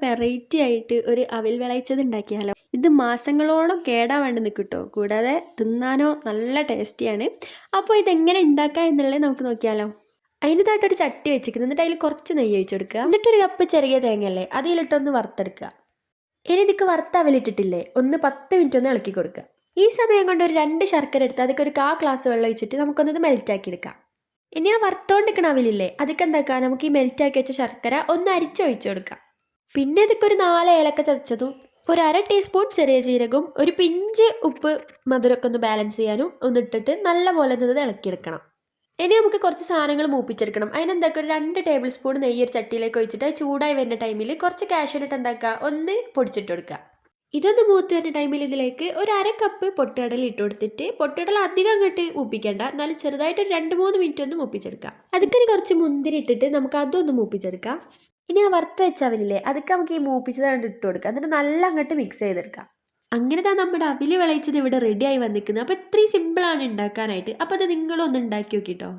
Variety ആയിട്ട് ഒരു അവിൽ വിളയിച്ചത് ഉണ്ടാക്കിയാലോ. ഇത് മാസങ്ങളോളം കേടാവാണ്ട് നിൽക്കും കേട്ടോ. കൂടാതെ തിന്നാനോ നല്ല ടേസ്റ്റിയാണ്. അപ്പോൾ ഇതെങ്ങനെ ഉണ്ടാക്കാം എന്നുള്ളത് നമുക്ക് നോക്കിയാലോ. അതിനകത്തൊരു ചട്ടി വെച്ചിരിക്കുന്നത്. എന്നിട്ട് അതിൽ കുറച്ച് നെയ്യ് ഒഴിച്ചു കൊടുക്കുക. എന്നിട്ടൊരു കപ്പ് ചെറിയ തേങ്ങയല്ലേ അതിലിട്ടൊന്ന് വറുത്തെടുക്കുക. ഇനി ഇതിക്ക് വറുത്ത അവലിട്ടിട്ടില്ലേ, ഒന്ന് 10 മിനിറ്റ് ഒന്ന് ഇളക്കി കൊടുക്കുക. ഈ സമയം കൊണ്ട് ഒരു 2 ശർക്കര എടുത്ത് അതൊക്കെ ഒരു 1/4 ഗ്ലാസ് വെള്ളം ഒഴിച്ചിട്ട് നമുക്കൊന്നത് മെൽറ്റാക്കി എടുക്കാം. ഇനി ആ വറുത്തോണ്ടിരിക്കണ അവിലില്ലേ അതൊക്കെ എന്താക്കാം, നമുക്ക് ഈ മെൽറ്റാക്കി വെച്ച ശർക്കര ഒന്ന് അരിച്ചൊഴിച്ചു കൊടുക്കാം. പിന്നെ ഇതൊക്കെ ഒരു 4 ഏലക്ക ചതച്ചതും ഒരു 1/2 ടീസ്പൂൺ ചെറിയ ജീരകവും ഒരു പിഞ്ച് ഉപ്പ് മധുരമൊക്കെ ഒന്ന് ബാലൻസ് ചെയ്യാനും ഒന്നിട്ടിട്ട് നല്ല പോലെ ഒന്ന് ഇളക്കിയെടുക്കണം. ഇനി നമുക്ക് കുറച്ച് സാധനങ്ങൾ മൂപ്പിച്ചെടുക്കണം. അതിനെന്താക്കുക, ഒരു 2 ടേബിൾ സ്പൂൺ നെയ്യ് ഒരു ചട്ടിയിലേക്ക് ഒഴിച്ചിട്ട് ചൂടായി വരുന്ന ടൈമിൽ കുറച്ച് കാഷ്യൂനട്ട് എന്താക്കുക ഒന്ന് പൊടിച്ചിട്ട് കൊടുക്കുക. ഇതൊന്ന് മൂത്ത് വരുന്ന ടൈമിൽ ഇതിലേക്ക് ഒരു 1/2 കപ്പ് പൊട്ടുകടല ഇട്ട് കൊടുത്തിട്ട്, പൊട്ടുകടല അധികം അങ്ങോട്ട് മൂപ്പിക്കേണ്ട, എന്നാലും ചെറുതായിട്ട് ഒരു 2-3 മിനിറ്റ് ഒന്ന് മൂപ്പിച്ചെടുക്കാം. അതൊക്കെ കുറച്ച് മുന്തിരി ഇട്ടിട്ട് നമുക്ക് അതൊന്ന് മൂപ്പിച്ചെടുക്കാം. ഇനി ആ വറുത്ത് വെച്ചവരില്ലേ അതൊക്കെ നമുക്ക് ഈ മൂപ്പിച്ചത് കണ്ട് ഇട്ട് കൊടുക്കാം. എന്നിട്ട് നല്ല അങ്ങോട്ട് മിക്സ് ചെയ്തെടുക്കാം. അങ്ങനെ നമ്മുടെ അവിൽ വിളയിച്ചത് ഇവിടെ റെഡി ആയി വന്നിരിക്കുന്നത്. അപ്പോൾ ഇത്രയും സിമ്പിളാണ് ഉണ്ടാക്കാനായിട്ട്. അപ്പോൾ അത് നിങ്ങളൊന്ന് ഉണ്ടാക്കി നോക്കിട്ടോ.